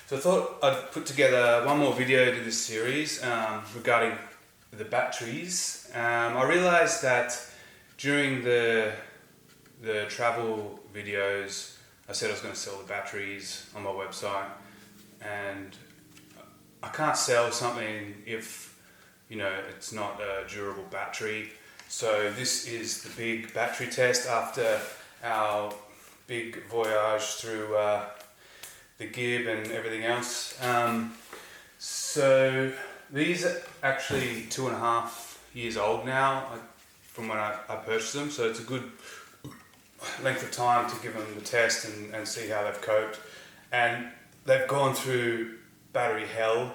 So I thought I'd put together one more video to this series regarding the batteries. I realised that during the travel videos, I said I was going to sell the batteries on my website, and I can't sell something if it's not a durable battery. So this is the big battery test after our big voyage through the Gib and everything else. So these are actually 2.5 years old now from when I purchased them, so it's a good length of time to give them the test and see how they've coped. And they've gone through battery hell.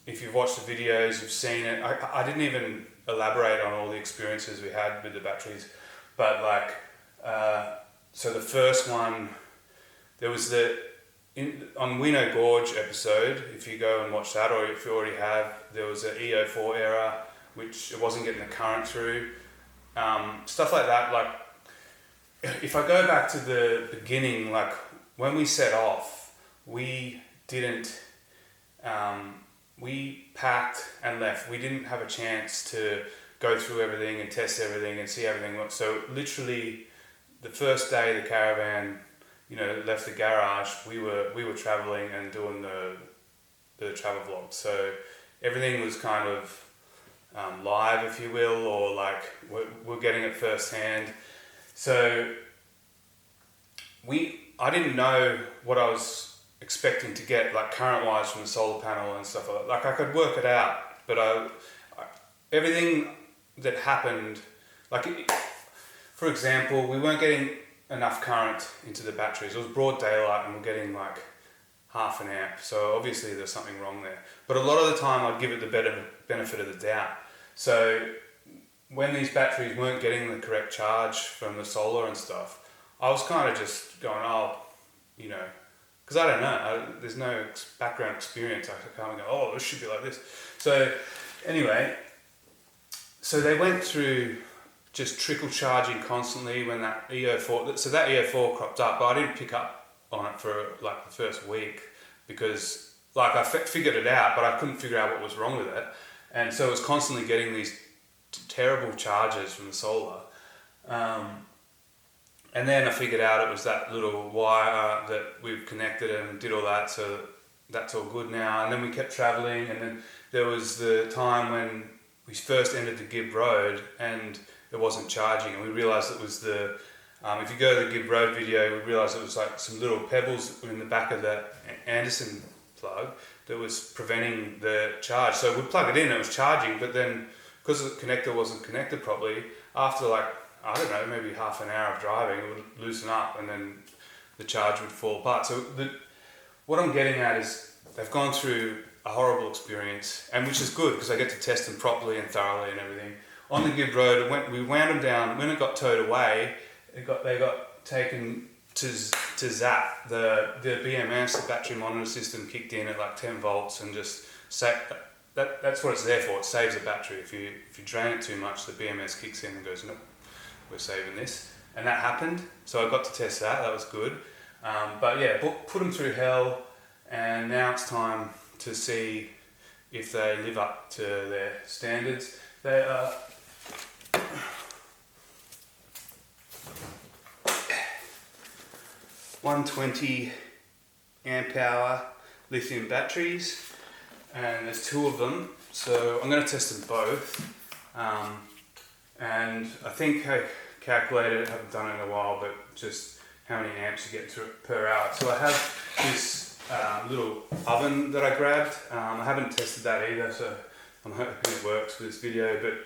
If you've watched the videos, you've seen it. I didn't even elaborate on all the experiences we had with the batteries, but so the first one, there was on Wino Gorge episode, if you go and watch that, or if you already have, there was an EO4 error, which it wasn't getting the current through. Stuff like that. Like, if I go back to the beginning, like when we set off, we didn't, we packed and left. We didn't have a chance to go through everything and test everything and see everything. So literally, the first day the caravan, left the garage, we were traveling and doing the travel vlog. So everything was kind of live, if you will, or like we're getting it firsthand. So I didn't know what I was expecting to get, like current-wise from the solar panel and stuff like that. Like I could work it out, but everything that happened, like for example, we weren't getting enough current into the batteries. It was broad daylight and we're getting like 0.5 amp. So obviously there's something wrong there. But a lot of the time I'd give it the benefit of the doubt. So when these batteries weren't getting the correct charge from the solar and stuff, I was kind of just going, because I don't know, there's no background experience. I can't go, this should be like this. So anyway, so they went through just trickle charging constantly when that EO4, so that EO4 cropped up, but I didn't pick up on it for like the first week because like I figured it out, but I couldn't figure out what was wrong with it. And so it was constantly getting these terrible charges from the solar. And then I figured out it was that little wire that we've connected and did all that, so that's all good now. And then we kept traveling, and then there was the time when we first entered the Gib Road and it wasn't charging, and we realised it was if you go to the Gib Road video, we realised it was like some little pebbles in the back of that Anderson plug that was preventing the charge. So we plug it in, it was charging, but then because the connector wasn't connected properly, after maybe half an hour of driving, it would loosen up and then the charge would fall apart. So what I'm getting at is they've gone through a horrible experience, and which is good because I get to test them properly and thoroughly and everything. On the Gib Road, we wound them down. When it got towed away, they got taken to ZAP. The BMS, the battery monitor system, kicked in at like 10 volts and just that's what it's there for. It saves the battery. If you drain it too much, the BMS kicks in and goes, nope, we're saving this. And that happened. So I got to test that. That was good. But yeah, put them through hell, and now it's time to see if they live up to their standards. They are 120 amp hour lithium batteries, and there's 2 of them, so I'm going to test them both. And I think I calculated, I haven't done it in a while, but just how many amps you get per hour. So I have this little oven that I grabbed. I haven't tested that either, so I'm hoping it works for this video, but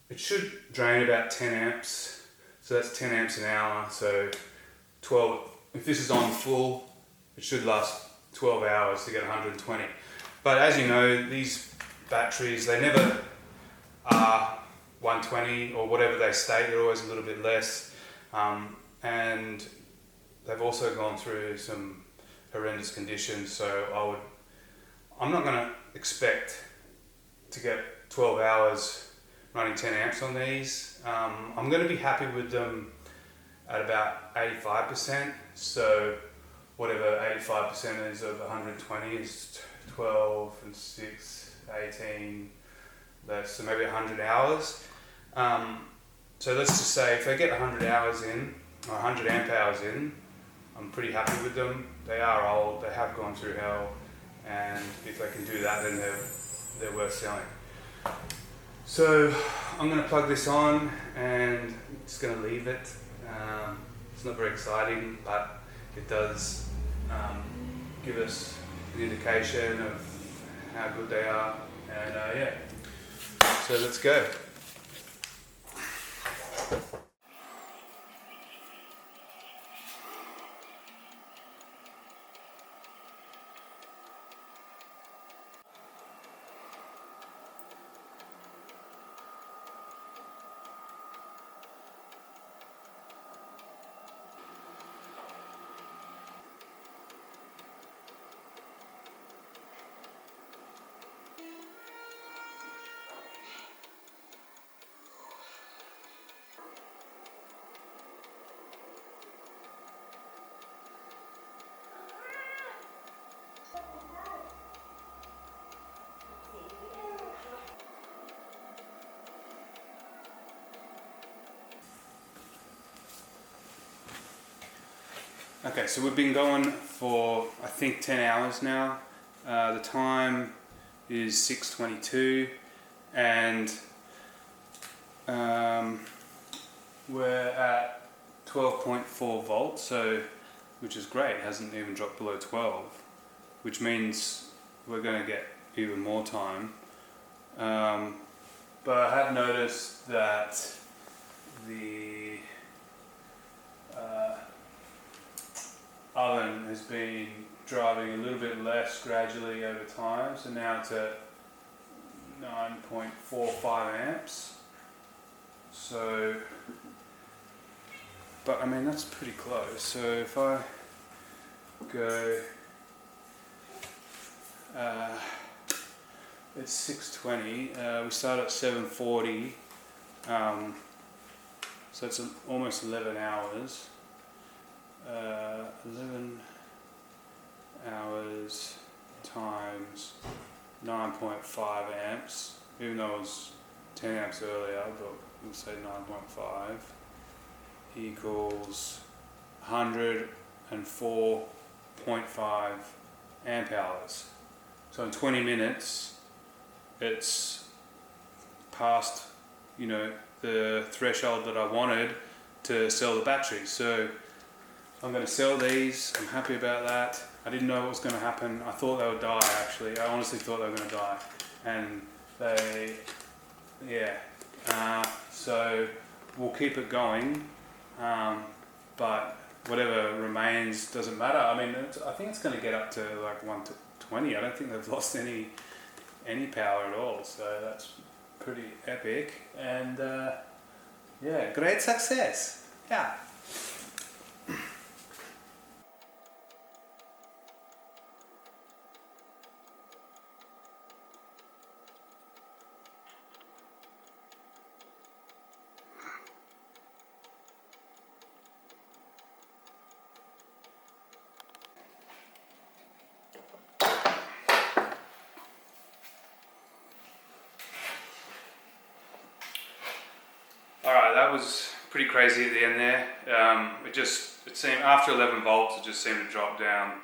it should drain about 10 amps. So that's 10 amps an hour, so 12, if this is on full, it should last 12 hours to get 120. But as you know, these batteries, they never are 120 or whatever they state, they're always a little bit less. And they've also gone through some horrendous conditions, so I'm not going to expect to get 12 hours running 10 amps on these. I'm going to be happy with them at about 85%, so whatever 85% is of 120 is 12 and 6, 18, so maybe 100 hours. So let's just say if they get 100 hours in, or 100 amp hours in, I'm pretty happy with them. They are old, they have gone through hell, and if they can do that, then they're worth selling. So I'm going to plug this on and I'm just going to leave it. It's not very exciting, but it does give us an indication of how good they are, and yeah, so let's go. Okay, so we've been going for I think 10 hours now. The time is 6:22 and we're at 12.4 volts, so which is great. It hasn't even dropped below 12, which means we're going to get even more time. But I have noticed that the oven has been driving a little bit less gradually over time, so now it's at 9.45 amps. So, but I mean that's pretty close. So if I go, it's 6:20. We start at 7:40, so it's almost 11 hours. 11 hours times 9.5 amps, even though it was 10 amps earlier, but we'll say 9.5 equals 104.5 amp hours. So in 20 minutes it's past, you know, the threshold that I wanted to sell the batteries. So I'm going to sell these. I'm happy about that. I didn't know what was going to happen. I thought they would die, actually. I honestly thought they were going to die. And they, yeah. So we'll keep it going. But whatever remains doesn't matter. I mean, I think it's going to get up to like 120. I don't think they've lost any power at all. So that's pretty epic. And yeah, great success. Yeah. Alright, that was pretty crazy at the end there. It seemed, after 11 volts, it just seemed to drop down,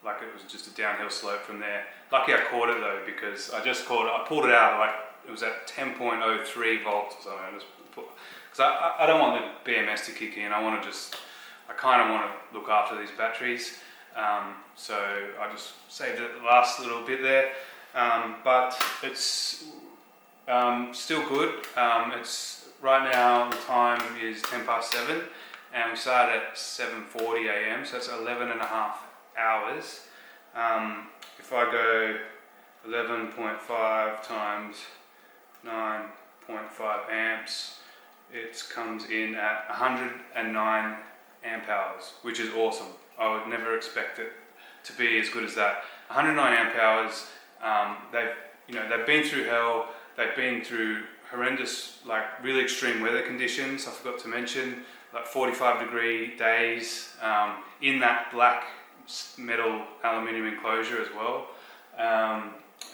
like it was just a downhill slope from there. Lucky I caught it though, because I pulled it out, like it was at 10.03 volts or something. Because I don't want the BMS to kick in, I kind of want to look after these batteries. So I just saved it the last little bit there. But it's still good. It's right now the time is 7:10 and we started at 7:40 a.m. so that's 11 and a half hours. If I go 11.5 times 9.5 amps, it comes in at 109 amp hours, which is awesome. I would never expect it to be as good as that. 109 amp hours. They've been through hell. They've been through horrendous, like really extreme weather conditions. I forgot to mention, like 45-degree days in that black metal aluminium enclosure as well,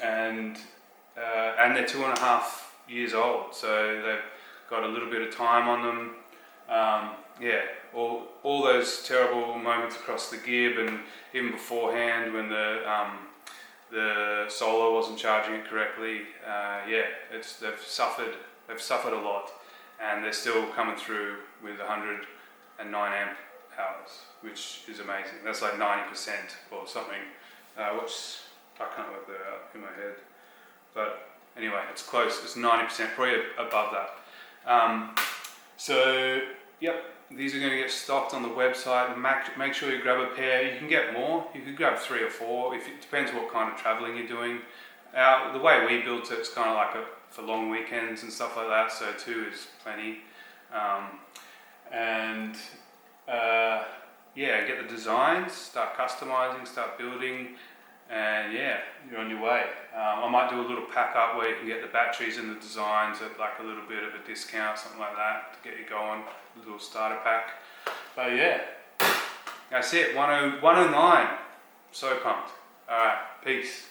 and they're 2.5 years old, so they've got a little bit of time on them. Yeah, all those terrible moments across the gib, and even beforehand when the solar wasn't charging it correctly. Yeah, they've suffered a lot, and they're still coming through with 109 amp hours, which is amazing. That's like 90% or something, which I can't work that out in my head. But anyway, it's close. It's 90%, probably above that. So, yep, these are going to get stocked on the website. Make sure you grab a pair. You can get more. You could grab 3 or 4. It depends what kind of traveling you're doing. The way we built it, it's kind of like for long weekends and stuff like that. So 2 is plenty. Yeah, get the designs, start customizing, start building, and yeah, you're on your way. I might do a little pack up where you can get the batteries and the designs at like a little bit of a discount, something like that, to get you going, a little starter pack. But yeah, that's it, 109. So pumped. Alright, peace.